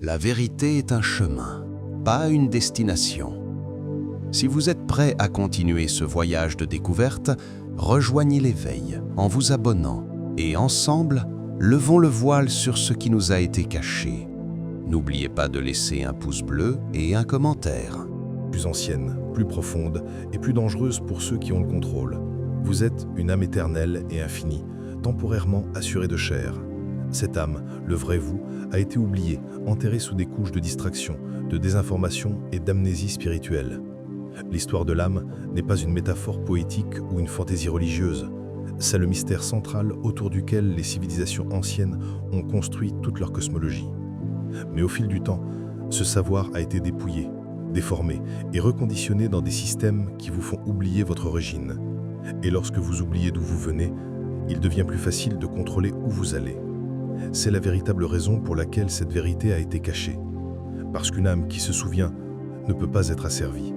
La vérité est un chemin, pas une destination. Si vous êtes prêt à continuer ce voyage de découverte, rejoignez l'éveil en vous abonnant et ensemble, levons le voile sur ce qui nous a été caché. N'oubliez pas de laisser un pouce bleu et un commentaire. Plus ancienne, plus profonde et plus dangereuse pour ceux qui ont le contrôle. Vous êtes une âme éternelle et infinie, temporairement assurée de chair. Cette âme, le vrai vous, a été oubliée, enterrée sous des couches de distraction, de désinformation et d'amnésie spirituelle. L'histoire de l'âme n'est pas une métaphore poétique ou une fantaisie religieuse. C'est le mystère central autour duquel les civilisations anciennes ont construit toute leur cosmologie. Mais au fil du temps, ce savoir a été dépouillé, déformé et reconditionné dans des systèmes qui vous font oublier votre origine. Et lorsque vous oubliez d'où vous venez, il devient plus facile de contrôler où vous allez. C'est la véritable raison pour laquelle cette vérité a été cachée. Parce qu'une âme qui se souvient ne peut pas être asservie.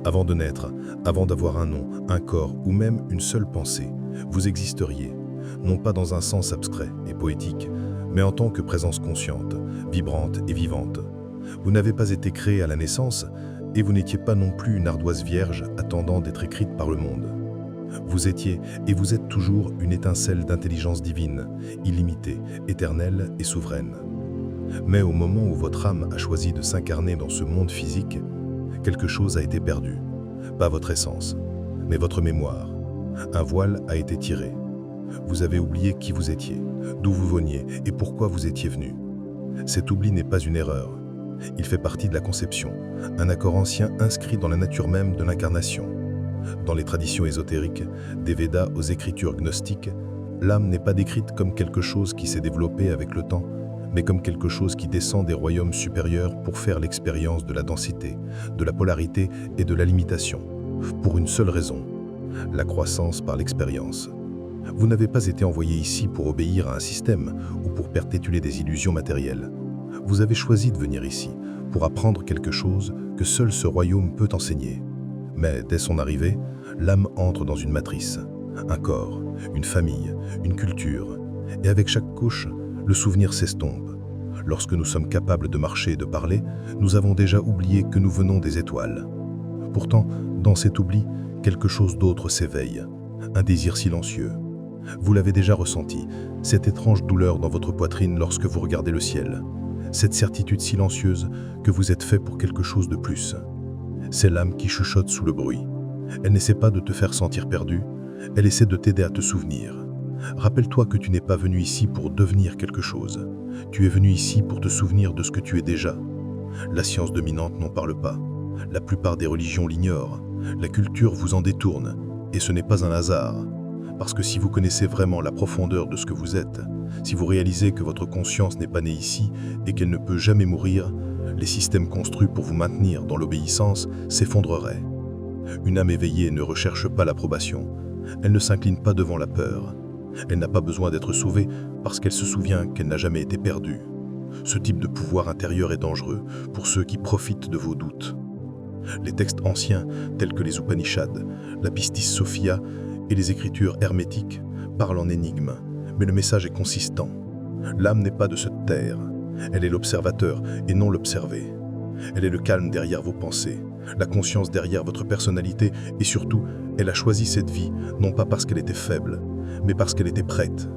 Avant de naître, avant d'avoir un nom, un corps ou même une seule pensée, vous existeriez, non pas dans un sens abstrait et poétique, mais en tant que présence consciente, vibrante et vivante. Vous n'avez pas été créé à la naissance et vous n'étiez pas non plus une ardoise vierge attendant d'être écrite par le monde. Vous étiez et vous êtes toujours une étincelle d'intelligence divine, illimitée, éternelle et souveraine. Mais au moment où votre âme a choisi de s'incarner dans ce monde physique, quelque chose a été perdu. Pas votre essence, mais votre mémoire. Un voile a été tiré. Vous avez oublié qui vous étiez, d'où vous veniez et pourquoi vous étiez venu. Cet oubli n'est pas une erreur. Il fait partie de la conception, un accord ancien inscrit dans la nature même de l'incarnation. Dans les traditions ésotériques, des Védas aux écritures gnostiques, l'âme n'est pas décrite comme quelque chose qui s'est développé avec le temps, mais comme quelque chose qui descend des royaumes supérieurs pour faire l'expérience de la densité, de la polarité et de la limitation, pour une seule raison, la croissance par l'expérience. Vous n'avez pas été envoyé ici pour obéir à un système ou pour perpétuer des illusions matérielles. Vous avez choisi de venir ici pour apprendre quelque chose que seul ce royaume peut enseigner. Mais dès son arrivée, l'âme entre dans une matrice, un corps, une famille, une culture, et avec chaque couche, le souvenir s'estompe. Lorsque nous sommes capables de marcher et de parler, nous avons déjà oublié que nous venons des étoiles. Pourtant, dans cet oubli, quelque chose d'autre s'éveille, un désir silencieux. Vous l'avez déjà ressenti, cette étrange douleur dans votre poitrine lorsque vous regardez le ciel, cette certitude silencieuse que vous êtes fait pour quelque chose de plus. C'est l'âme qui chuchote sous le bruit. Elle n'essaie pas de te faire sentir perdu, elle essaie de t'aider à te souvenir. Rappelle-toi que tu n'es pas venu ici pour devenir quelque chose. Tu es venu ici pour te souvenir de ce que tu es déjà. La science dominante n'en parle pas. La plupart des religions l'ignorent. La culture vous en détourne. Et ce n'est pas un hasard. Parce que si vous connaissez vraiment la profondeur de ce que vous êtes, si vous réalisez que votre conscience n'est pas née ici et qu'elle ne peut jamais mourir, les systèmes construits pour vous maintenir dans l'obéissance s'effondreraient. Une âme éveillée ne recherche pas l'approbation. Elle ne s'incline pas devant la peur. Elle n'a pas besoin d'être sauvée parce qu'elle se souvient qu'elle n'a jamais été perdue. Ce type de pouvoir intérieur est dangereux pour ceux qui profitent de vos doutes. Les textes anciens, tels que les Upanishads, la Pistis Sophia et les écritures hermétiques, parlent en énigmes, mais le message est consistant. L'âme n'est pas de cette terre. Elle est l'observateur et non l'observé. Elle est le calme derrière vos pensées, la conscience derrière votre personnalité et surtout, elle a choisi cette vie, non pas parce qu'elle était faible, mais parce qu'elle était prête.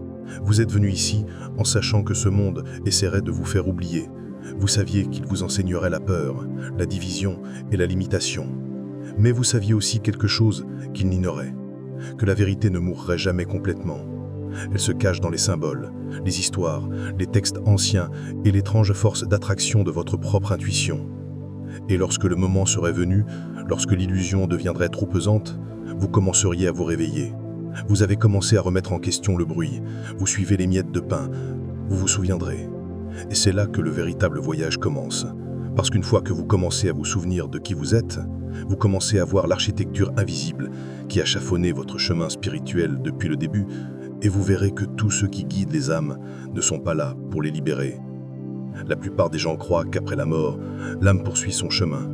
Vous êtes venu ici en sachant que ce monde essaierait de vous faire oublier. Vous saviez qu'il vous enseignerait la peur, la division et la limitation. Mais vous saviez aussi quelque chose qu'il n'ignorait, que la vérité ne mourrait jamais complètement. Elle se cache dans les symboles, les histoires, les textes anciens et l'étrange force d'attraction de votre propre intuition. Et lorsque le moment serait venu, lorsque l'illusion deviendrait trop pesante, vous commenceriez à vous réveiller. Vous avez commencé à remettre en question le bruit, vous suivez les miettes de pain, vous vous souviendrez. Et c'est là que le véritable voyage commence. Parce qu'une fois que vous commencez à vous souvenir de qui vous êtes, vous commencez à voir l'architecture invisible qui a chaffonné votre chemin spirituel depuis le début, et vous verrez que tous ceux qui guident les âmes ne sont pas là pour les libérer. La plupart des gens croient qu'après la mort, l'âme poursuit son chemin.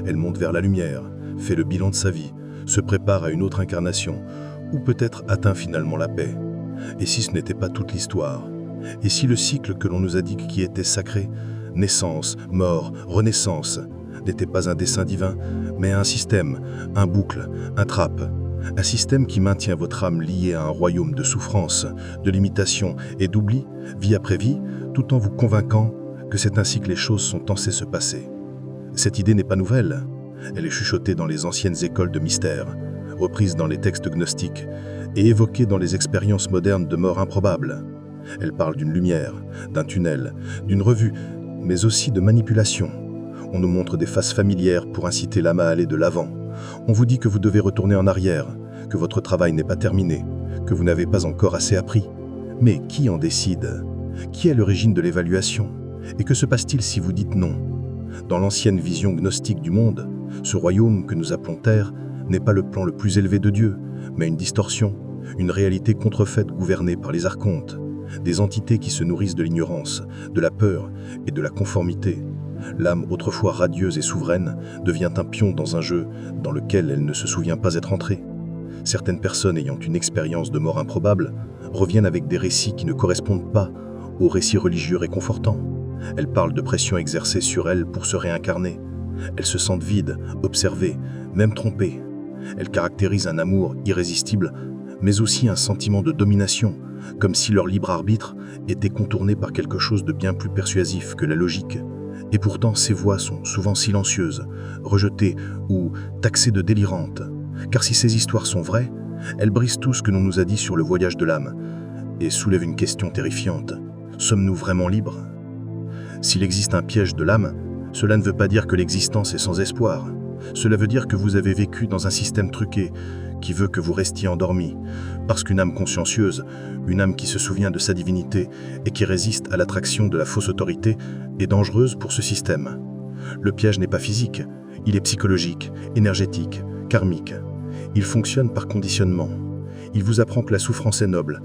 Elle monte vers la lumière, fait le bilan de sa vie, se prépare à une autre incarnation, ou peut-être atteint finalement la paix. Et si ce n'était pas toute l'histoire? Et si le cycle que l'on nous a dit qui était sacré naissance, mort, renaissance, n'était pas un dessein divin, mais un système, un boucle, un trappe. Un système qui maintient votre âme liée à un royaume de souffrance, de limitation et d'oubli, vie après vie, tout en vous convainquant que c'est ainsi que les choses sont censées se passer. Cette idée n'est pas nouvelle. Elle est chuchotée dans les anciennes écoles de mystère, reprise dans les textes gnostiques et évoquée dans les expériences modernes de mort improbable. Elle parle d'une lumière, d'un tunnel, d'une revue, mais aussi de manipulation. On nous montre des faces familières pour inciter l'âme à aller de l'avant. On vous dit que vous devez retourner en arrière, que votre travail n'est pas terminé, que vous n'avez pas encore assez appris. Mais qui en décide? Qui est l'origine de l'évaluation? Et que se passe-t-il si vous dites non? Dans l'ancienne vision gnostique du monde, ce royaume que nous appelons Terre n'est pas le plan le plus élevé de Dieu, mais une distorsion, une réalité contrefaite gouvernée par les archontes, des entités qui se nourrissent de l'ignorance, de la peur et de la conformité. L'âme autrefois radieuse et souveraine devient un pion dans un jeu dans lequel elle ne se souvient pas être entrée. Certaines personnes ayant une expérience de mort improbable reviennent avec des récits qui ne correspondent pas aux récits religieux réconfortants. Elles parlent de pression exercée sur elles pour se réincarner. Elles se sentent vides, observées, même trompées. Elles caractérisent un amour irrésistible, mais aussi un sentiment de domination, comme si leur libre arbitre était contourné par quelque chose de bien plus persuasif que la logique. Et pourtant, ces voix sont souvent silencieuses, rejetées ou taxées de délirantes. Car si ces histoires sont vraies, elles brisent tout ce que l'on nous a dit sur le voyage de l'âme et soulèvent une question terrifiante. Sommes-nous vraiment libres? S'il existe un piège de l'âme, cela ne veut pas dire que l'existence est sans espoir. Cela veut dire que vous avez vécu dans un système truqué qui veut que vous restiez endormi, parce qu'une âme consciencieuse, une âme qui se souvient de sa divinité et qui résiste à l'attraction de la fausse autorité, est dangereuse pour ce système. Le piège n'est pas physique, il est psychologique, énergétique, karmique. Il fonctionne par conditionnement. Il vous apprend que la souffrance est noble,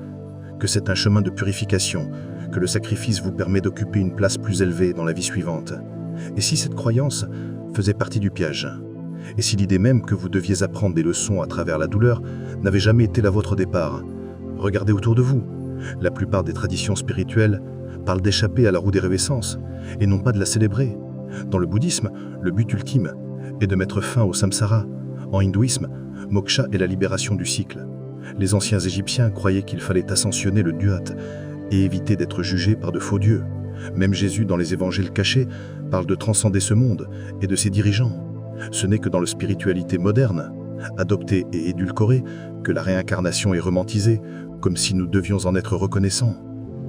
que c'est un chemin de purification, que le sacrifice vous permet d'occuper une place plus élevée dans la vie suivante. Et si cette croyance faisait partie du piège? Et si l'idée même que vous deviez apprendre des leçons à travers la douleur n'avait jamais été la vôtre au départ? Regardez autour de vous. La plupart des traditions spirituelles parlent d'échapper à la roue des rêvescences et non pas de la célébrer. Dans le bouddhisme, le but ultime est de mettre fin au samsara. En hindouisme, moksha est la libération du cycle. Les anciens Égyptiens croyaient qu'il fallait ascensionner le duat et éviter d'être jugé par de faux dieux. Même Jésus, dans les évangiles cachés, parle de transcender ce monde et de ses dirigeants. Ce n'est que dans la spiritualité moderne, adoptée et édulcorée, que la réincarnation est romantisée, comme si nous devions en être reconnaissants.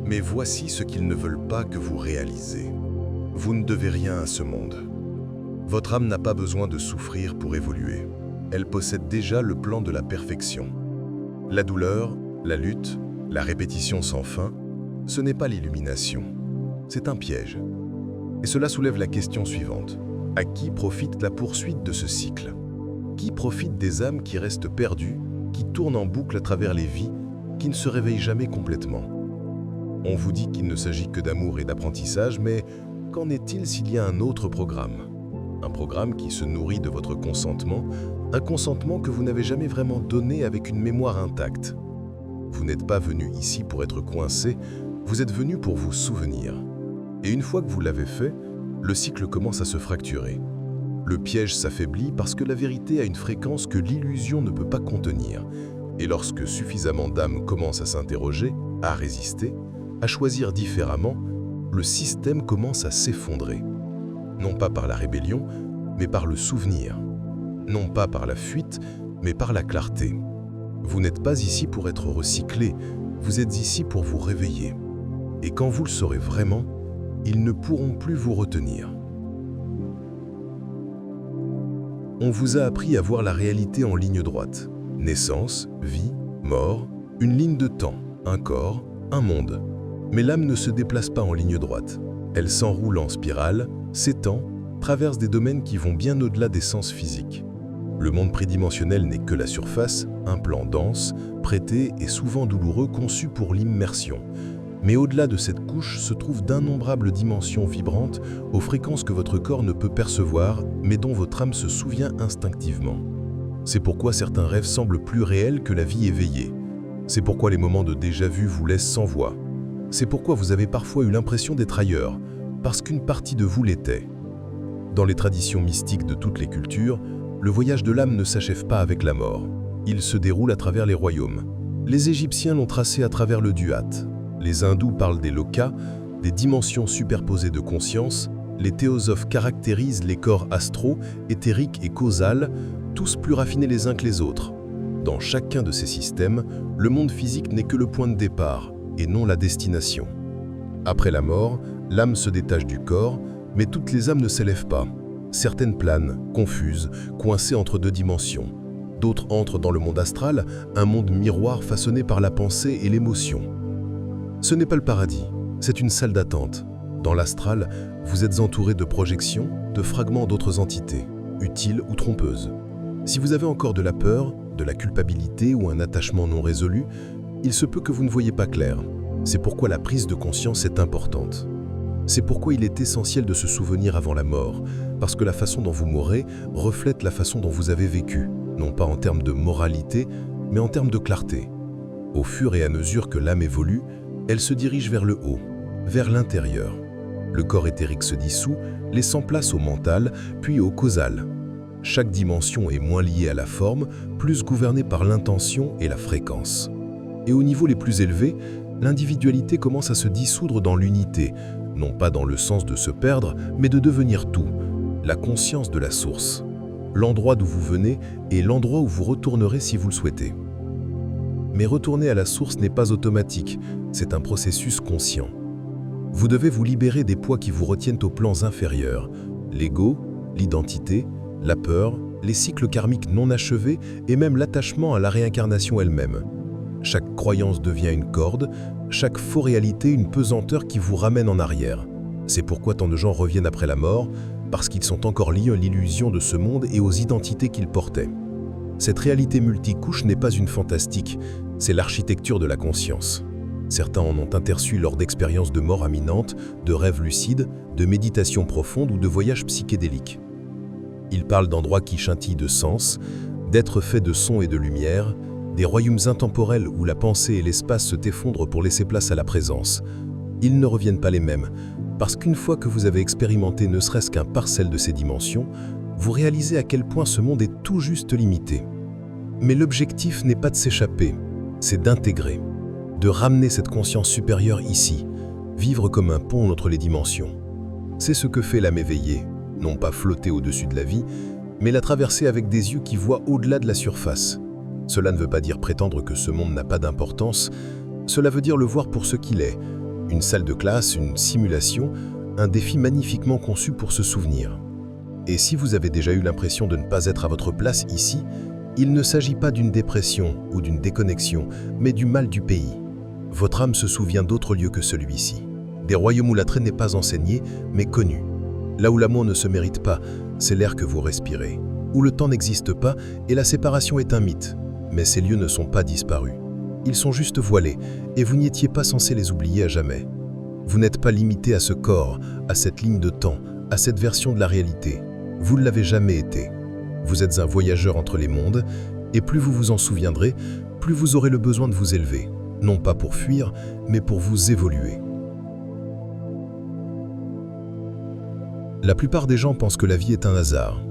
Mais voici ce qu'ils ne veulent pas que vous réalisez. Vous ne devez rien à ce monde. Votre âme n'a pas besoin de souffrir pour évoluer. Elle possède déjà le plan de la perfection. La douleur, la lutte, la répétition sans fin, ce n'est pas l'illumination. C'est un piège. Et cela soulève la question suivante. À qui profite la poursuite de ce cycle? Qui profite des âmes qui restent perdues, qui tournent en boucle à travers les vies, qui ne se réveillent jamais complètement? On vous dit qu'il ne s'agit que d'amour et d'apprentissage, mais qu'en est-il s'il y a un autre programme? Un programme qui se nourrit de votre consentement, un consentement que vous n'avez jamais vraiment donné avec une mémoire intacte. Vous n'êtes pas venu ici pour être coincé, vous êtes venu pour vous souvenir. Et une fois que vous l'avez fait, le cycle commence à se fracturer. Le piège s'affaiblit parce que la vérité a une fréquence que l'illusion ne peut pas contenir. Et lorsque suffisamment d'âmes commencent à s'interroger, à résister, à choisir différemment, le système commence à s'effondrer. Non pas par la rébellion, mais par le souvenir. Non pas par la fuite, mais par la clarté. Vous n'êtes pas ici pour être recyclé, vous êtes ici pour vous réveiller. Et quand vous le saurez vraiment, ils ne pourront plus vous retenir. On vous a appris à voir la réalité en ligne droite. Naissance, vie, mort, une ligne de temps, un corps, un monde. Mais l'âme ne se déplace pas en ligne droite. Elle s'enroule en spirale, s'étend, traverse des domaines qui vont bien au-delà des sens physiques. Le monde prédimensionnel n'est que la surface, un plan dense, prêté et souvent douloureux conçu pour l'immersion. Mais au-delà de cette couche se trouvent d'innombrables dimensions vibrantes aux fréquences que votre corps ne peut percevoir, mais dont votre âme se souvient instinctivement. C'est pourquoi certains rêves semblent plus réels que la vie éveillée. C'est pourquoi les moments de déjà-vu vous laissent sans voix. C'est pourquoi vous avez parfois eu l'impression d'être ailleurs, parce qu'une partie de vous l'était. Dans les traditions mystiques de toutes les cultures, le voyage de l'âme ne s'achève pas avec la mort. Il se déroule à travers les royaumes. Les Égyptiens l'ont tracé à travers le duat. Les hindous parlent des lokas, des dimensions superposées de conscience. Les théosophes caractérisent les corps astraux, éthériques et causales, tous plus raffinés les uns que les autres. Dans chacun de ces systèmes, le monde physique n'est que le point de départ et non la destination. Après la mort, l'âme se détache du corps, mais toutes les âmes ne s'élèvent pas. Certaines planent, confuses, coincées entre deux dimensions. D'autres entrent dans le monde astral, un monde miroir façonné par la pensée et l'émotion. Ce n'est pas le paradis, c'est une salle d'attente. Dans l'astral, vous êtes entouré de projections, de fragments d'autres entités, utiles ou trompeuses. Si vous avez encore de la peur, de la culpabilité ou un attachement non résolu, il se peut que vous ne voyez pas clair. C'est pourquoi la prise de conscience est importante. C'est pourquoi il est essentiel de se souvenir avant la mort, parce que la façon dont vous mourrez reflète la façon dont vous avez vécu, non pas en termes de moralité, mais en termes de clarté. Au fur et à mesure que l'âme évolue, elle se dirige vers le haut, vers l'intérieur. Le corps éthérique se dissout, laissant place au mental, puis au causal. Chaque dimension est moins liée à la forme, plus gouvernée par l'intention et la fréquence. Et au niveau les plus élevés, l'individualité commence à se dissoudre dans l'unité, non pas dans le sens de se perdre, mais de devenir tout, la conscience de la source. L'endroit d'où vous venez est l'endroit où vous retournerez si vous le souhaitez. Mais retourner à la source n'est pas automatique, c'est un processus conscient. Vous devez vous libérer des poids qui vous retiennent aux plans inférieurs, l'ego, l'identité, la peur, les cycles karmiques non achevés et même l'attachement à la réincarnation elle-même. Chaque croyance devient une corde, chaque faux réalité une pesanteur qui vous ramène en arrière. C'est pourquoi tant de gens reviennent après la mort, parce qu'ils sont encore liés à l'illusion de ce monde et aux identités qu'ils portaient. Cette réalité multicouche n'est pas une fantastique, c'est l'architecture de la conscience. Certains en ont interçu lors d'expériences de mort imminente, de rêves lucides, de méditations profondes ou de voyages psychédéliques. Ils parlent d'endroits qui scintillent de sens, d'êtres faits de son et de lumière, des royaumes intemporels où la pensée et l'espace se effondrent pour laisser place à la présence. Ils ne reviennent pas les mêmes, parce qu'une fois que vous avez expérimenté ne serait-ce qu'un parcelle de ces dimensions, vous réalisez à quel point ce monde est tout juste limité. Mais l'objectif n'est pas de s'échapper, c'est d'intégrer, de ramener cette conscience supérieure ici, vivre comme un pont entre les dimensions. C'est ce que fait l'âme éveillée, non pas flotter au-dessus de la vie, mais la traverser avec des yeux qui voient au-delà de la surface. Cela ne veut pas dire prétendre que ce monde n'a pas d'importance, cela veut dire le voir pour ce qu'il est, une salle de classe, une simulation, un défi magnifiquement conçu pour se souvenir. Et si vous avez déjà eu l'impression de ne pas être à votre place ici, il ne s'agit pas d'une dépression ou d'une déconnexion, mais du mal du pays. Votre âme se souvient d'autres lieux que celui-ci, des royaumes où l'attrait n'est pas enseigné, mais connu. Là où l'amour ne se mérite pas, c'est l'air que vous respirez, où le temps n'existe pas et la séparation est un mythe. Mais ces lieux ne sont pas disparus. Ils sont juste voilés, et vous n'y étiez pas censé les oublier à jamais. Vous n'êtes pas limité à ce corps, à cette ligne de temps, à cette version de la réalité. Vous ne l'avez jamais été. Vous êtes un voyageur entre les mondes, et plus vous vous en souviendrez, plus vous aurez le besoin de vous élever, non pas pour fuir, mais pour vous évoluer. La plupart des gens pensent que la vie est un hasard,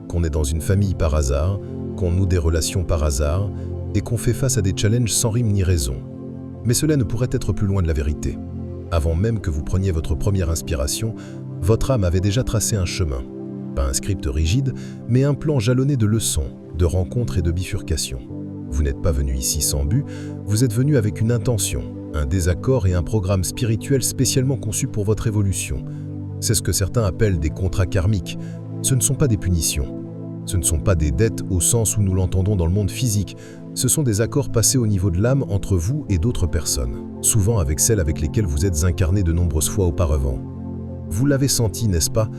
qu'on est dans une famille par hasard, qu'on noue des relations par hasard et qu'on fait face à des challenges sans rime ni raison. Mais cela ne pourrait être plus loin de la vérité. Avant même que vous preniez votre première inspiration, votre âme avait déjà tracé un chemin. Pas un script rigide, mais un plan jalonné de leçons, de rencontres et de bifurcations. Vous n'êtes pas venu ici sans but, vous êtes venu avec une intention, un désaccord et un programme spirituel spécialement conçu pour votre évolution. C'est ce que certains appellent des contrats karmiques. Ce ne sont pas des punitions. Ce ne sont pas des dettes au sens où nous l'entendons dans le monde physique. Ce sont des accords passés au niveau de l'âme entre vous et d'autres personnes, souvent avec celles avec lesquelles vous êtes incarné de nombreuses fois auparavant. Vous l'avez senti, n'est-ce pas?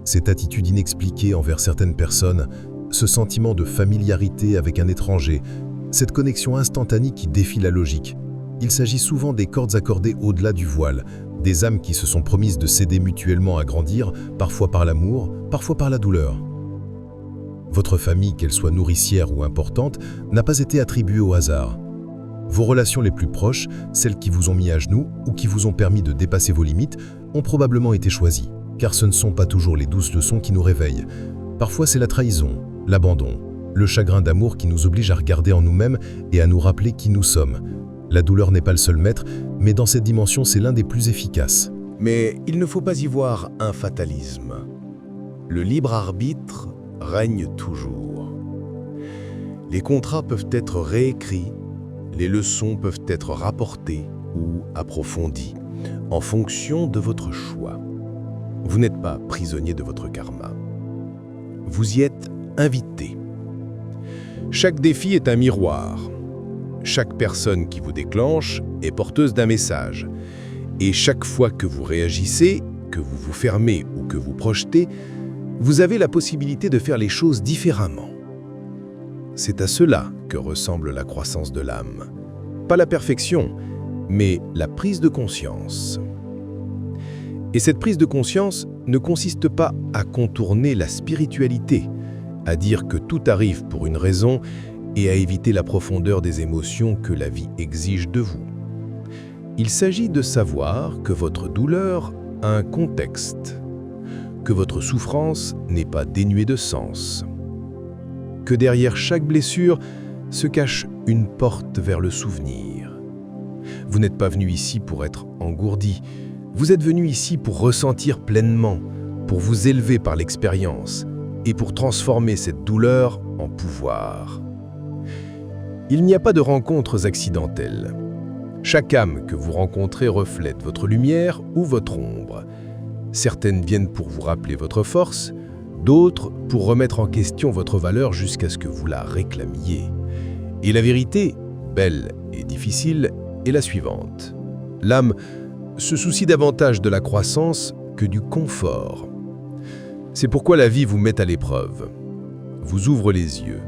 Cette attitude inexpliquée envers certaines personnes, ce sentiment de familiarité avec un étranger, cette connexion instantanée qui défie la logique. Il s'agit souvent des cordes accordées au-delà du voile, des âmes qui se sont promises de s'aider mutuellement à grandir, parfois par l'amour, parfois par la douleur. Votre famille, qu'elle soit nourricière ou importante, n'a pas été attribuée au hasard. Vos relations les plus proches, celles qui vous ont mis à genoux ou qui vous ont permis de dépasser vos limites, ont probablement été choisis, car ce ne sont pas toujours les douces leçons qui nous réveillent. Parfois c'est la trahison, l'abandon, le chagrin d'amour qui nous oblige à regarder en nous-mêmes et à nous rappeler qui nous sommes. La douleur n'est pas le seul maître, mais dans cette dimension c'est l'un des plus efficaces. Mais il ne faut pas y voir un fatalisme. Le libre arbitre règne toujours. Les contrats peuvent être réécrits, les leçons peuvent être rapportées ou approfondies en fonction de votre choix. Vous n'êtes pas prisonnier de votre karma. Vous y êtes invité. Chaque défi est un miroir. Chaque personne qui vous déclenche est porteuse d'un message. Et chaque fois que vous réagissez, que vous vous fermez ou que vous projetez, vous avez la possibilité de faire les choses différemment. C'est à cela que ressemble la croissance de l'âme. Pas la perfection, mais la prise de conscience. Et cette prise de conscience ne consiste pas à contourner la spiritualité, à dire que tout arrive pour une raison et à éviter la profondeur des émotions que la vie exige de vous. Il s'agit de savoir que votre douleur a un contexte, que votre souffrance n'est pas dénuée de sens, que derrière chaque blessure se cache une porte vers le souvenir. Vous n'êtes pas venu ici pour être engourdi, vous êtes venu ici pour ressentir pleinement, pour vous élever par l'expérience et pour transformer cette douleur en pouvoir. Il n'y a pas de rencontres accidentelles. Chaque âme que vous rencontrez reflète votre lumière ou votre ombre. Certaines viennent pour vous rappeler votre force, d'autres pour remettre en question votre valeur jusqu'à ce que vous la réclamiez. Et la vérité, belle et difficile, est la suivante. L'âme se soucie davantage de la croissance que du confort. C'est pourquoi la vie vous met à l'épreuve, vous ouvre les yeux,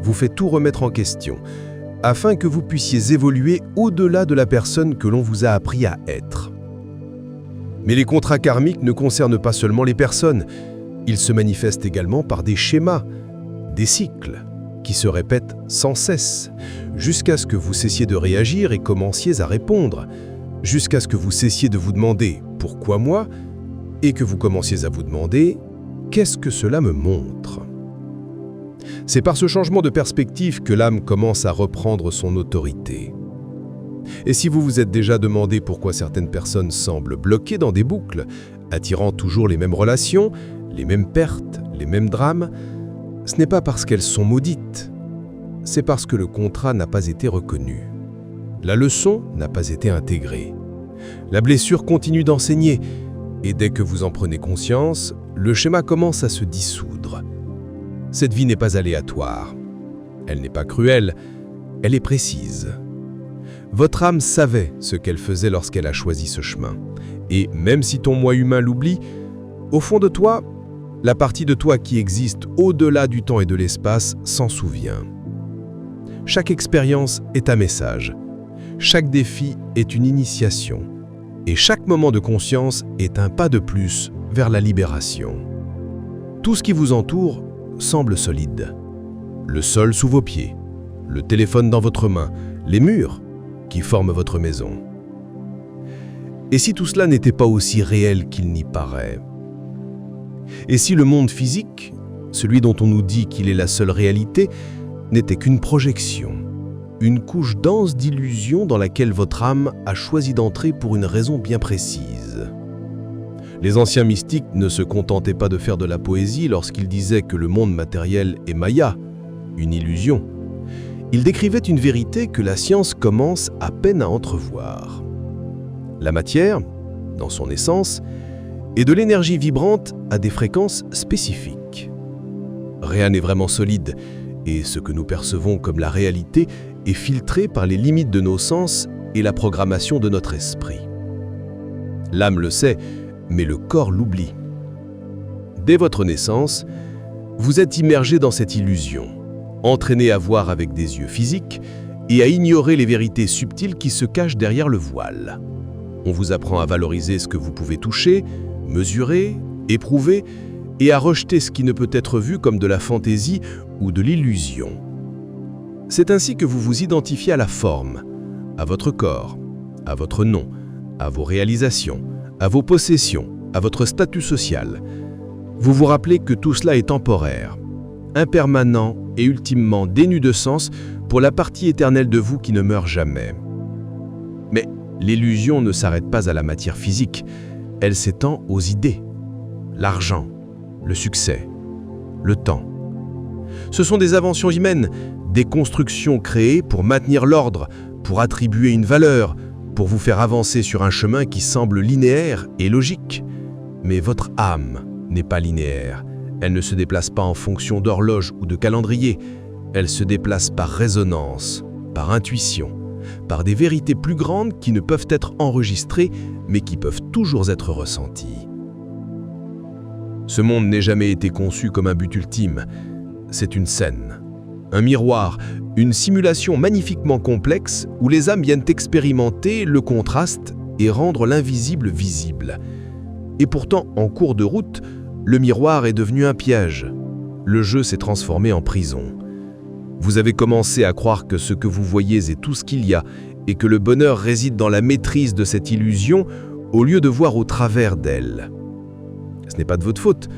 vous fait tout remettre en question, afin que vous puissiez évoluer au-delà de la personne que l'on vous a appris à être. Mais les contrats karmiques ne concernent pas seulement les personnes, ils se manifestent également par des schémas, des cycles, qui se répètent sans cesse, jusqu'à ce que vous cessiez de réagir et commenciez à répondre, jusqu'à ce que vous cessiez de vous demander « Pourquoi moi ?», et que vous commenciez à vous demander « Qu'est-ce que cela me montre ?» C'est par ce changement de perspective que l'âme commence à reprendre son autorité. Et si vous vous êtes déjà demandé pourquoi certaines personnes semblent bloquées dans des boucles, attirant toujours les mêmes relations, les mêmes pertes, les mêmes drames, ce n'est pas parce qu'elles sont maudites, c'est parce que le contrat n'a pas été reconnu. La leçon n'a pas été intégrée. La blessure continue d'enseigner, et dès que vous en prenez conscience, le schéma commence à se dissoudre. Cette vie n'est pas aléatoire. Elle n'est pas cruelle, elle est précise. Votre âme savait ce qu'elle faisait lorsqu'elle a choisi ce chemin. Et même si ton moi humain l'oublie, au fond de toi, la partie de toi qui existe au-delà du temps et de l'espace s'en souvient. Chaque expérience est un message. Chaque défi est une initiation. Et chaque moment de conscience est un pas de plus vers la libération. Tout ce qui vous entoure semble solide. Le sol sous vos pieds, le téléphone dans votre main, les murs qui forment votre maison. Et si tout cela n'était pas aussi réel qu'il n'y paraît? Et si le monde physique, celui dont on nous dit qu'il est la seule réalité, n'était qu'une projection, une couche dense d'illusions dans laquelle votre âme a choisi d'entrer pour une raison bien précise? Les anciens mystiques ne se contentaient pas de faire de la poésie lorsqu'ils disaient que le monde matériel est Maya, une illusion. Ils décrivaient une vérité que la science commence à peine à entrevoir. La matière, dans son essence, est de l'énergie vibrante à des fréquences spécifiques. Rien n'est vraiment solide, et ce que nous percevons comme la réalité est filtré par les limites de nos sens et la programmation de notre esprit. L'âme le sait, mais le corps l'oublie. Dès votre naissance, vous êtes immergé dans cette illusion, entraîné à voir avec des yeux physiques et à ignorer les vérités subtiles qui se cachent derrière le voile. On vous apprend à valoriser ce que vous pouvez toucher, mesurer, éprouver et à rejeter ce qui ne peut être vu comme de la fantaisie ou de l'illusion. C'est ainsi que vous vous identifiez à la forme, à votre corps, à votre nom, à vos réalisations, à vos possessions, à votre statut social. Vous vous rappelez que tout cela est temporaire, impermanent et ultimement dénu de sens pour la partie éternelle de vous qui ne meurt jamais. Mais l'illusion ne s'arrête pas à la matière physique, elle s'étend aux idées, l'argent, le succès, le temps. Ce sont des inventions humaines, des constructions créées pour maintenir l'ordre, pour attribuer une valeur, pour vous faire avancer sur un chemin qui semble linéaire et logique. Mais votre âme n'est pas linéaire. Elle ne se déplace pas en fonction d'horloge ou de calendrier. Elle se déplace par résonance, par intuition, par des vérités plus grandes qui ne peuvent être enregistrées, mais qui peuvent toujours être ressenties. Ce monde n'a jamais été conçu comme un but ultime. C'est une scène, un miroir, une simulation magnifiquement complexe où les âmes viennent expérimenter le contraste et rendre l'invisible visible. Et pourtant, en cours de route, le miroir est devenu un piège. Le jeu s'est transformé en prison. Vous avez commencé à croire que ce que vous voyez est tout ce qu'il y a et que le bonheur réside dans la maîtrise de cette illusion au lieu de voir au travers d'elle. Ce n'est pas de votre faute.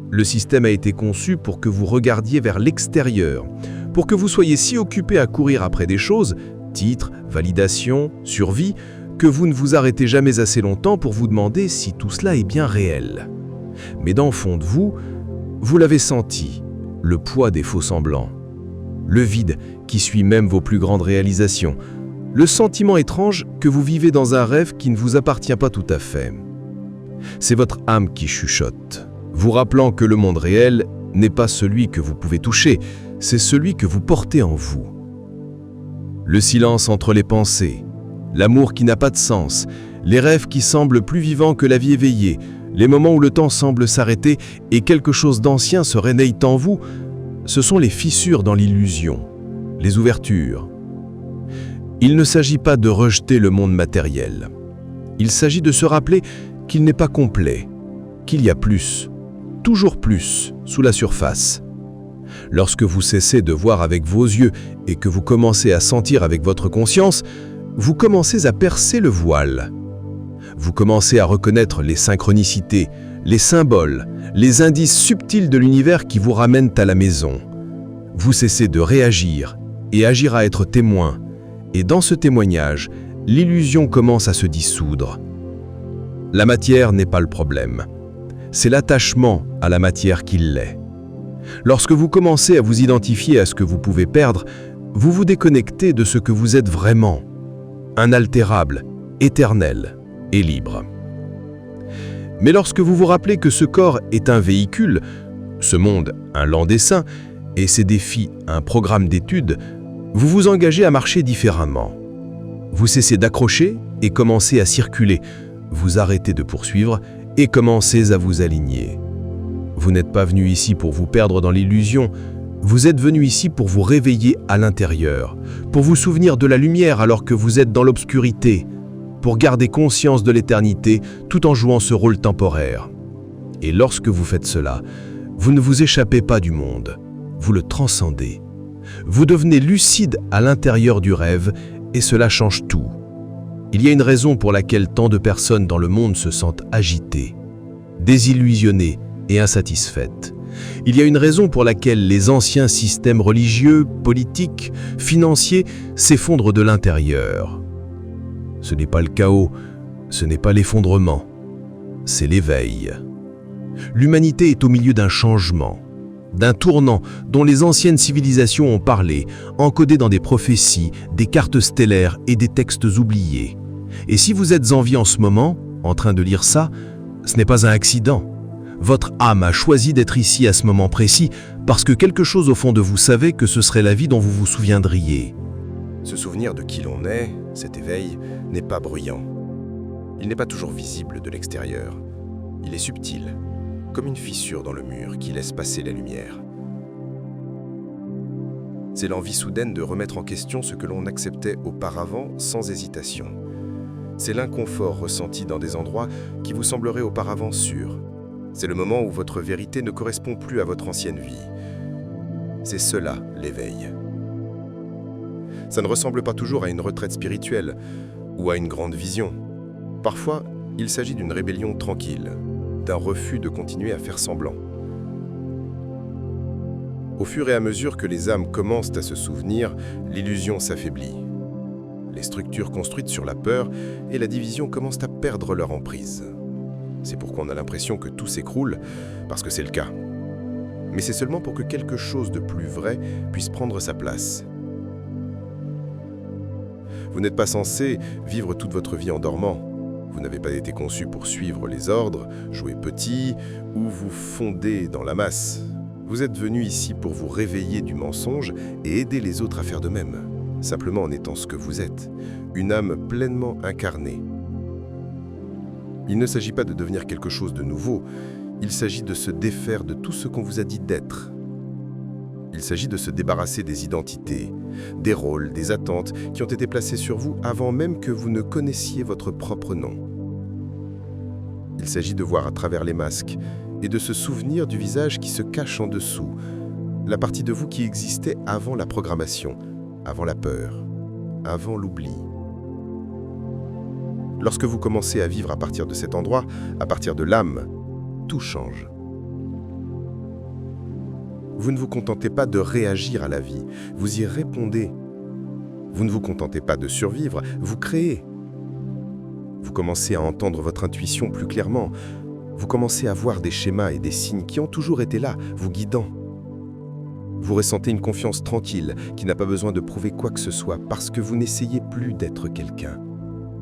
Le système a été conçu pour que vous regardiez vers l'extérieur, pour que vous soyez si occupé à courir après des choses, titres, validation, survie, que vous ne vous arrêtez jamais assez longtemps pour vous demander si tout cela est bien réel. Mais dans le fond de vous, vous l'avez senti, le poids des faux-semblants, le vide qui suit même vos plus grandes réalisations, le sentiment étrange que vous vivez dans un rêve qui ne vous appartient pas tout à fait. C'est votre âme qui chuchote, vous rappelant que le monde réel n'est pas celui que vous pouvez toucher, c'est celui que vous portez en vous. Le silence entre les pensées, l'amour qui n'a pas de sens, les rêves qui semblent plus vivants que la vie éveillée, les moments où le temps semble s'arrêter et quelque chose d'ancien se réveille en vous, ce sont les fissures dans l'illusion, les ouvertures. Il ne s'agit pas de rejeter le monde matériel. Il s'agit de se rappeler qu'il n'est pas complet, qu'il y a plus, toujours plus, sous la surface. Lorsque vous cessez de voir avec vos yeux et que vous commencez à sentir avec votre conscience, vous commencez à percer le voile. Vous commencez à reconnaître les synchronicités, les symboles, les indices subtils de l'univers qui vous ramènent à la maison. Vous cessez de réagir et agir à être témoin. Et dans ce témoignage, l'illusion commence à se dissoudre. La matière n'est pas le problème. C'est l'attachement à la matière qui l'est. Lorsque vous commencez à vous identifier à ce que vous pouvez perdre, vous vous déconnectez de ce que vous êtes vraiment, inaltérable, éternel et libre. Mais lorsque vous vous rappelez que ce corps est un véhicule, ce monde un lent dessin et ces défis un programme d'études, vous vous engagez à marcher différemment. Vous cessez d'accrocher et commencez à circuler. Vous arrêtez de poursuivre et commencez à vous aligner. Vous n'êtes pas venu ici pour vous perdre dans l'illusion, vous êtes venu ici pour vous réveiller à l'intérieur, pour vous souvenir de la lumière alors que vous êtes dans l'obscurité, pour garder conscience de l'éternité tout en jouant ce rôle temporaire. Et lorsque vous faites cela, vous ne vous échappez pas du monde, vous le transcendez. Vous devenez lucide à l'intérieur du rêve et cela change tout. Il y a une raison pour laquelle tant de personnes dans le monde se sentent agitées, désillusionnées et insatisfaites. Il y a une raison pour laquelle les anciens systèmes religieux, politiques, financiers s'effondrent de l'intérieur. Ce n'est pas le chaos, ce n'est pas l'effondrement, c'est l'éveil. L'humanité est au milieu d'un changement, d'un tournant dont les anciennes civilisations ont parlé, encodé dans des prophéties, des cartes stellaires et des textes oubliés. Et si vous êtes en vie en ce moment, en train de lire ça, ce n'est pas un accident. Votre âme a choisi d'être ici à ce moment précis parce que quelque chose au fond de vous savait que ce serait la vie dont vous vous souviendriez. Se souvenir de qui l'on est, cet éveil, n'est pas bruyant. Il n'est pas toujours visible de l'extérieur. Il est subtil, comme une fissure dans le mur qui laisse passer la lumière. C'est l'envie soudaine de remettre en question ce que l'on acceptait auparavant sans hésitation. C'est l'inconfort ressenti dans des endroits qui vous sembleraient auparavant sûrs. C'est le moment où votre vérité ne correspond plus à votre ancienne vie. C'est cela, l'éveil. Ça ne ressemble pas toujours à une retraite spirituelle ou à une grande vision. Parfois, Il s'agit d'une rébellion tranquille, d'un refus de continuer à faire semblant. Au fur et à mesure que les âmes commencent à se souvenir, l'illusion s'affaiblit. Les structures construites sur la peur et la division commencent à perdre leur emprise. C'est pourquoi on a l'impression que tout s'écroule, parce que c'est le cas. Mais c'est seulement pour que quelque chose de plus vrai puisse prendre sa place. Vous n'êtes pas censé vivre toute votre vie en dormant. Vous n'avez pas été conçu pour suivre les ordres, jouer petit ou vous fonder dans la masse. Vous êtes venu ici pour vous réveiller du mensonge et aider les autres à faire de même, simplement en étant ce que vous êtes, une âme pleinement incarnée. Il ne s'agit pas de devenir quelque chose de nouveau, il s'agit de se défaire de tout ce qu'on vous a dit d'être. Il s'agit de se débarrasser des identités, des rôles, des attentes qui ont été placées sur vous avant même que vous ne connaissiez votre propre nom. Il s'agit de voir à travers les masques et de se souvenir du visage qui se cache en dessous, la partie de vous qui existait avant la programmation, avant la peur, avant l'oubli. Lorsque vous commencez à vivre à partir de cet endroit, à partir de l'âme, tout change. Vous ne vous contentez pas de réagir à la vie, vous y répondez. Vous ne vous contentez pas de survivre, vous créez. Vous commencez à entendre votre intuition plus clairement. Vous commencez à voir des schémas et des signes qui ont toujours été là, vous guidant. Vous ressentez une confiance tranquille qui n'a pas besoin de prouver quoi que ce soit parce que vous n'essayez plus d'être quelqu'un.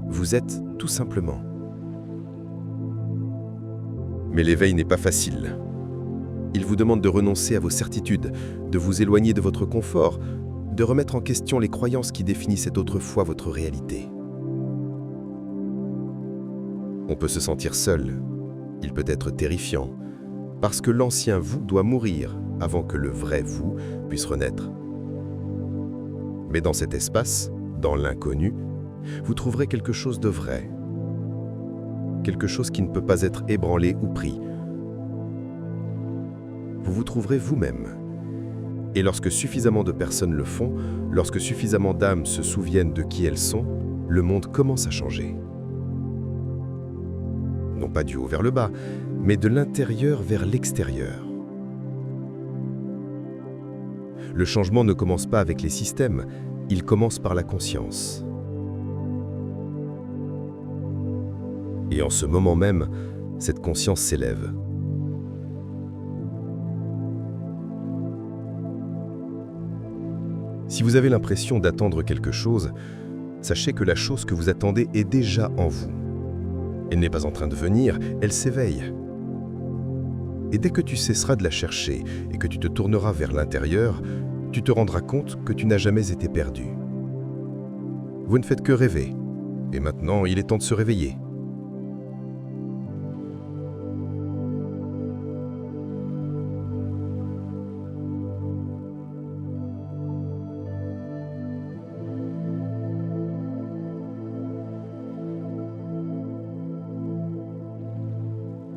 Vous êtes tout simplement. Mais l'éveil n'est pas facile. Il vous demande de renoncer à vos certitudes, de vous éloigner de votre confort, de remettre en question les croyances qui définissaient autrefois votre réalité. On peut se sentir seul. Il peut être terrifiant, parce que l'ancien vous doit mourir avant que le vrai vous puisse renaître. Mais dans cet espace, dans l'inconnu, vous trouverez quelque chose de vrai. Quelque chose qui ne peut pas être ébranlé ou pris. Vous vous trouverez vous-même. Et lorsque suffisamment de personnes le font, lorsque suffisamment d'âmes se souviennent de qui elles sont, le monde commence à changer. Non pas du haut vers le bas, mais de l'intérieur vers l'extérieur. Le changement ne commence pas avec les systèmes, il commence par la conscience. Et en ce moment même, cette conscience s'élève. Si vous avez l'impression d'attendre quelque chose, sachez que la chose que vous attendez est déjà en vous. Elle n'est pas en train de venir, elle s'éveille. Et dès que tu cesseras de la chercher et que tu te tourneras vers l'intérieur, tu te rendras compte que tu n'as jamais été perdu. Vous ne faites que rêver. Et maintenant, il est temps de se réveiller.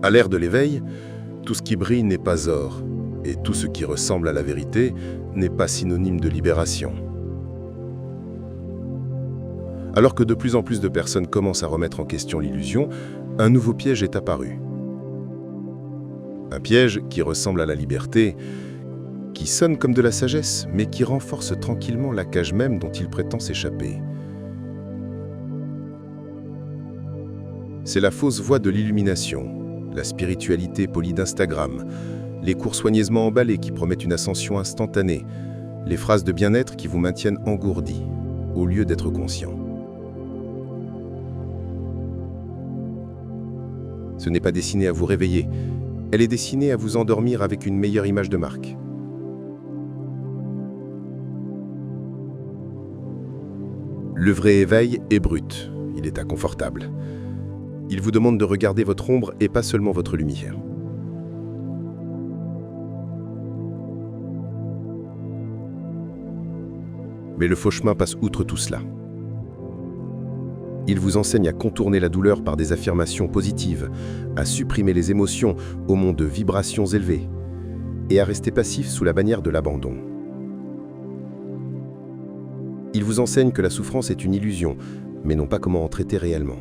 À l'ère de l'éveil, tout ce qui brille n'est pas or, et tout ce qui ressemble à la vérité n'est pas synonyme de libération. Alors que de plus en plus de personnes commencent à remettre en question l'illusion, un nouveau piège est apparu. Un piège qui ressemble à la liberté, qui sonne comme de la sagesse, mais qui renforce tranquillement la cage même dont il prétend s'échapper. C'est la fausse voie de l'illumination. La spiritualité polie d'Instagram, les cours soigneusement emballés qui promettent une ascension instantanée, les phrases de bien-être qui vous maintiennent engourdis, au lieu d'être conscient. Ce n'est pas destiné à vous réveiller, elle est destinée à vous endormir avec une meilleure image de marque. Le vrai éveil est brut, il est inconfortable. Il vous demande de regarder votre ombre et pas seulement votre lumière. Mais le faux chemin passe outre tout cela. Il vous enseigne à contourner la douleur par des affirmations positives, à supprimer les émotions au monde de vibrations élevées et à rester passif sous la bannière de l'abandon. Il vous enseigne que la souffrance est une illusion, mais non pas comment en traiter réellement.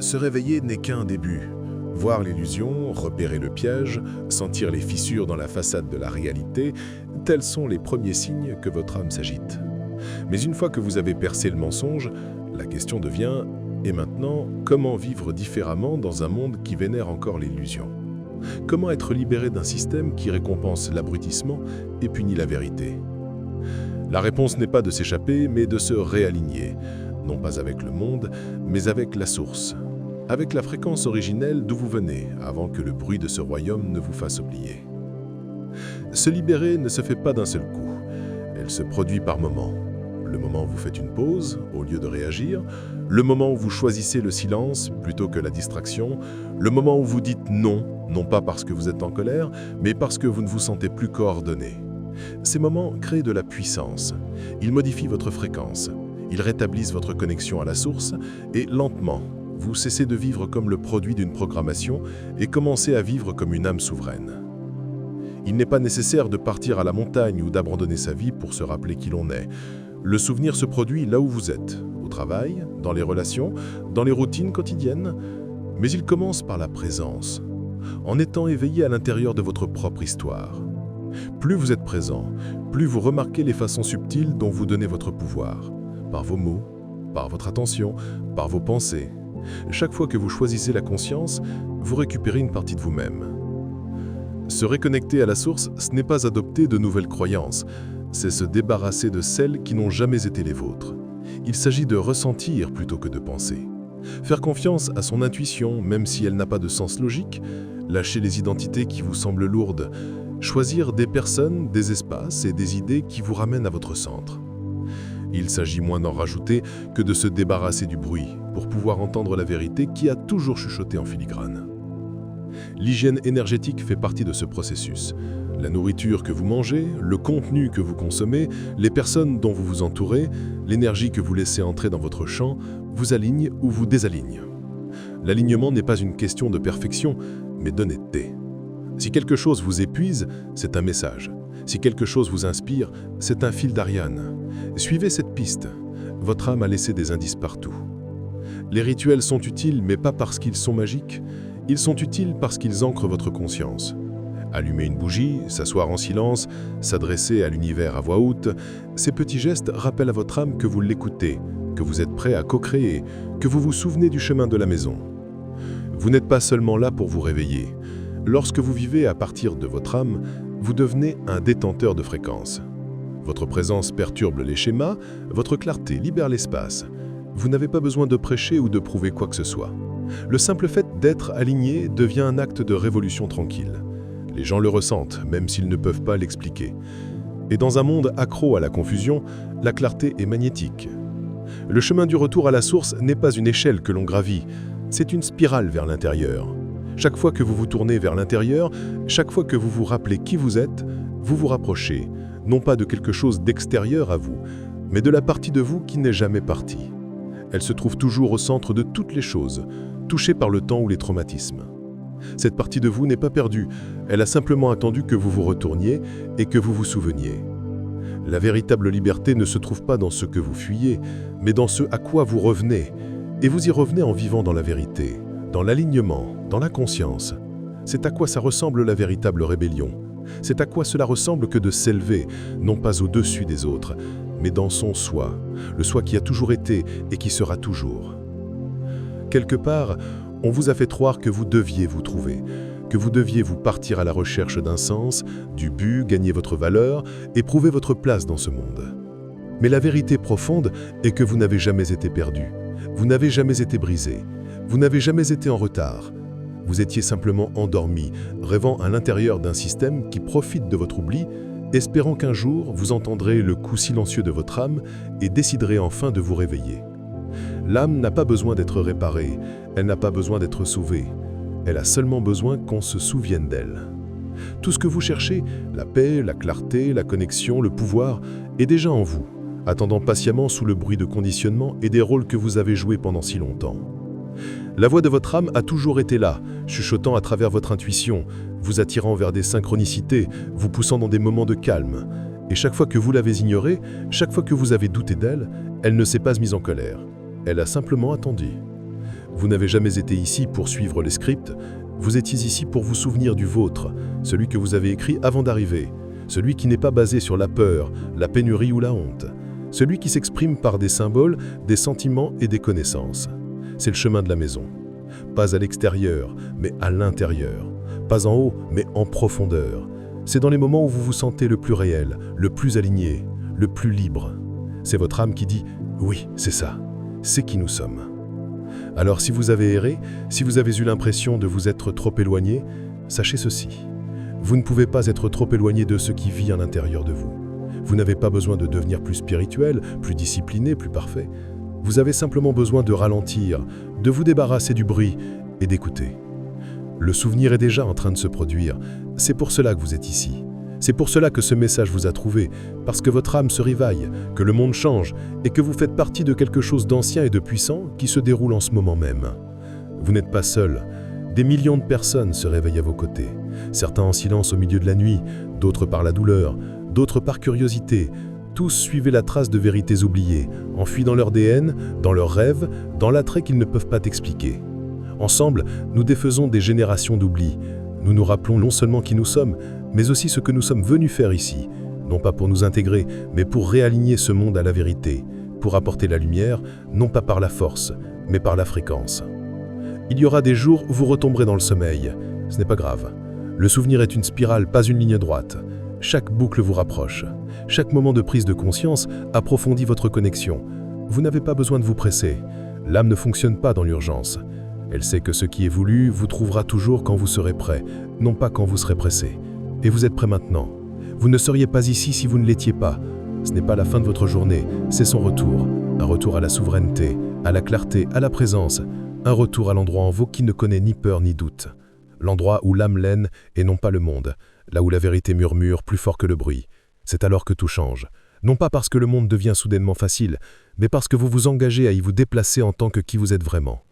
Se réveiller n'est qu'un début. Voir l'illusion, repérer le piège, sentir les fissures dans la façade de la réalité, tels sont les premiers signes que votre âme s'agite. Mais une fois que vous avez percé le mensonge, la question devient « Et maintenant, comment vivre différemment dans un monde qui vénère encore l'illusion ? Comment être libéré d'un système qui récompense l'abrutissement et punit la vérité ?» La réponse n'est pas de s'échapper, mais de se réaligner, non pas avec le monde, mais avec la source, avec la fréquence originelle d'où vous venez, avant que le bruit de ce royaume ne vous fasse oublier. Se libérer ne se fait pas d'un seul coup, elle se produit par moments. Le moment où vous faites une pause, au lieu de réagir, le moment où vous choisissez le silence plutôt que la distraction, le moment où vous dites non, non pas parce que vous êtes en colère, mais parce que vous ne vous sentez plus coordonné. Ces moments créent de la puissance. Ils modifient votre fréquence. Ils rétablissent votre connexion à la source et, lentement, vous cessez de vivre comme le produit d'une programmation et commencez à vivre comme une âme souveraine. Il n'est pas nécessaire de partir à la montagne ou d'abandonner sa vie pour se rappeler qui l'on est. Le souvenir se produit là où vous êtes, au travail, dans les relations, dans les routines quotidiennes, mais il commence par la présence, en étant éveillé à l'intérieur de votre propre histoire. Plus vous êtes présent, plus vous remarquez les façons subtiles dont vous donnez votre pouvoir, par vos mots, par votre attention, par vos pensées. Chaque fois que vous choisissez la conscience, vous récupérez une partie de vous-même. Se reconnecter à la source, ce n'est pas adopter de nouvelles croyances, c'est se débarrasser de celles qui n'ont jamais été les vôtres. Il s'agit de ressentir plutôt que de penser. Faire confiance à son intuition, même si elle n'a pas de sens logique, lâcher les identités qui vous semblent lourdes, choisir des personnes, des espaces et des idées qui vous ramènent à votre centre. Il s'agit moins d'en rajouter que de se débarrasser du bruit pour pouvoir entendre la vérité qui a toujours chuchoté en filigrane. L'hygiène énergétique fait partie de ce processus. La nourriture que vous mangez, le contenu que vous consommez, les personnes dont vous vous entourez, l'énergie que vous laissez entrer dans votre champ, vous alignent ou vous désalignent. L'alignement n'est pas une question de perfection, mais d'honnêteté. Si quelque chose vous épuise, c'est un message. Si quelque chose vous inspire, c'est un fil d'Ariane. Suivez cette piste. Votre âme a laissé des indices partout. Les rituels sont utiles, mais pas parce qu'ils sont magiques. Ils sont utiles parce qu'ils ancrent votre conscience. Allumer une bougie, s'asseoir en silence, s'adresser à l'univers à voix haute, ces petits gestes rappellent à votre âme que vous l'écoutez, que vous êtes prêt à co-créer, que vous vous souvenez du chemin de la maison. Vous n'êtes pas seulement là pour vous réveiller. Lorsque vous vivez à partir de votre âme, vous devenez un détenteur de fréquences. Votre présence perturbe les schémas, votre clarté libère l'espace. Vous n'avez pas besoin de prêcher ou de prouver quoi que ce soit. Le simple fait d'être aligné devient un acte de révolution tranquille. Les gens le ressentent, même s'ils ne peuvent pas l'expliquer. Et dans un monde accro à la confusion, la clarté est magnétique. Le chemin du retour à la source n'est pas une échelle que l'on gravit, c'est une spirale vers l'intérieur. Chaque fois que vous vous tournez vers l'intérieur, chaque fois que vous vous rappelez qui vous êtes, vous vous rapprochez, non pas de quelque chose d'extérieur à vous, mais de la partie de vous qui n'est jamais partie. Elle se trouve toujours au centre de toutes les choses, touchée par le temps ou les traumatismes. Cette partie de vous n'est pas perdue, elle a simplement attendu que vous vous retourniez et que vous vous souveniez. La véritable liberté ne se trouve pas dans ce que vous fuyez, mais dans ce à quoi vous revenez. Et vous y revenez en vivant dans la vérité, dans l'alignement, dans la conscience. C'est à quoi ça ressemble la véritable rébellion. C'est à quoi cela ressemble que de s'élever, non pas au-dessus des autres, mais dans son soi, le soi qui a toujours été et qui sera toujours. Quelque part, on vous a fait croire que vous deviez vous trouver, que vous deviez vous partir à la recherche d'un sens, du but, gagner votre valeur et prouver votre place dans ce monde. Mais la vérité profonde est que vous n'avez jamais été perdu, vous n'avez jamais été brisé, vous n'avez jamais été en retard. Vous étiez simplement endormi, rêvant à l'intérieur d'un système qui profite de votre oubli, espérant qu'un jour vous entendrez le coup silencieux de votre âme et déciderez enfin de vous réveiller. L'âme n'a pas besoin d'être réparée, elle n'a pas besoin d'être sauvée. Elle a seulement besoin qu'on se souvienne d'elle. Tout ce que vous cherchez, la paix, la clarté, la connexion, le pouvoir, est déjà en vous, attendant patiemment sous le bruit de conditionnement et des rôles que vous avez joués pendant si longtemps. La voix de votre âme a toujours été là, chuchotant à travers votre intuition, vous attirant vers des synchronicités, vous poussant dans des moments de calme. Et chaque fois que vous l'avez ignorée, chaque fois que vous avez douté d'elle, elle ne s'est pas mise en colère. Elle a simplement attendu. Vous n'avez jamais été ici pour suivre les scripts, vous étiez ici pour vous souvenir du vôtre, celui que vous avez écrit avant d'arriver, celui qui n'est pas basé sur la peur, la pénurie ou la honte, celui qui s'exprime par des symboles, des sentiments et des connaissances. C'est le chemin de la maison. Pas à l'extérieur, mais à l'intérieur. Pas en haut, mais en profondeur. C'est dans les moments où vous vous sentez le plus réel, le plus aligné, le plus libre. C'est votre âme qui dit « Oui, c'est ça, c'est qui nous sommes ». Alors si vous avez erré, si vous avez eu l'impression de vous être trop éloigné, sachez ceci. Vous ne pouvez pas être trop éloigné de ce qui vit à l'intérieur de vous. Vous n'avez pas besoin de devenir plus spirituel, plus discipliné, plus parfait. Vous avez simplement besoin de ralentir, de vous débarrasser du bruit et d'écouter. Le souvenir est déjà en train de se produire. C'est pour cela que vous êtes ici. C'est pour cela que ce message vous a trouvé, parce que votre âme se réveille, que le monde change et que vous faites partie de quelque chose d'ancien et de puissant qui se déroule en ce moment même. Vous n'êtes pas seul. Des millions de personnes se réveillent à vos côtés. Certains en silence au milieu de la nuit, d'autres par la douleur, d'autres par curiosité. Tous suivaient la trace de vérités oubliées, enfuies dans leur DN, dans leurs rêves, dans l'attrait qu'ils ne peuvent pas expliquer. Ensemble, nous défaisons des générations d'oubli. Nous nous rappelons non seulement qui nous sommes, mais aussi ce que nous sommes venus faire ici, non pas pour nous intégrer, mais pour réaligner ce monde à la vérité, pour apporter la lumière, non pas par la force, mais par la fréquence. Il y aura des jours où vous retomberez dans le sommeil. Ce n'est pas grave. Le souvenir est une spirale, pas une ligne droite. Chaque boucle vous rapproche. Chaque moment de prise de conscience approfondit votre connexion. Vous n'avez pas besoin de vous presser. L'âme ne fonctionne pas dans l'urgence. Elle sait que ce qui est voulu vous trouvera toujours quand vous serez prêt, non pas quand vous serez pressé. Et vous êtes prêt maintenant. Vous ne seriez pas ici si vous ne l'étiez pas. Ce n'est pas la fin de votre journée, c'est son retour. Un retour à la souveraineté, à la clarté, à la présence. Un retour à l'endroit en vous qui ne connaît ni peur ni doute. L'endroit où l'âme laine et non pas le monde. Là où la vérité murmure plus fort que le bruit. C'est alors que tout change. Non pas parce que le monde devient soudainement facile, mais parce que vous vous engagez à y vous déplacer en tant que qui vous êtes vraiment.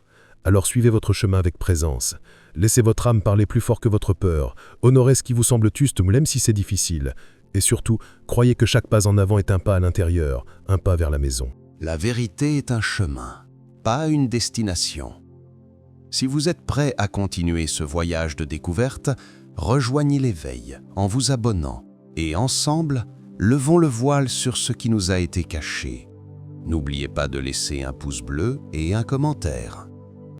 Alors suivez votre chemin avec présence. Laissez votre âme parler plus fort que votre peur. Honorez ce qui vous semble juste, même si c'est difficile. Et surtout, croyez que chaque pas en avant est un pas à l'intérieur, un pas vers la maison. La vérité est un chemin, pas une destination. Si vous êtes prêt à continuer ce voyage de découverte, rejoignez l'éveil en vous abonnant et ensemble, levons le voile sur ce qui nous a été caché. N'oubliez pas de laisser un pouce bleu et un commentaire.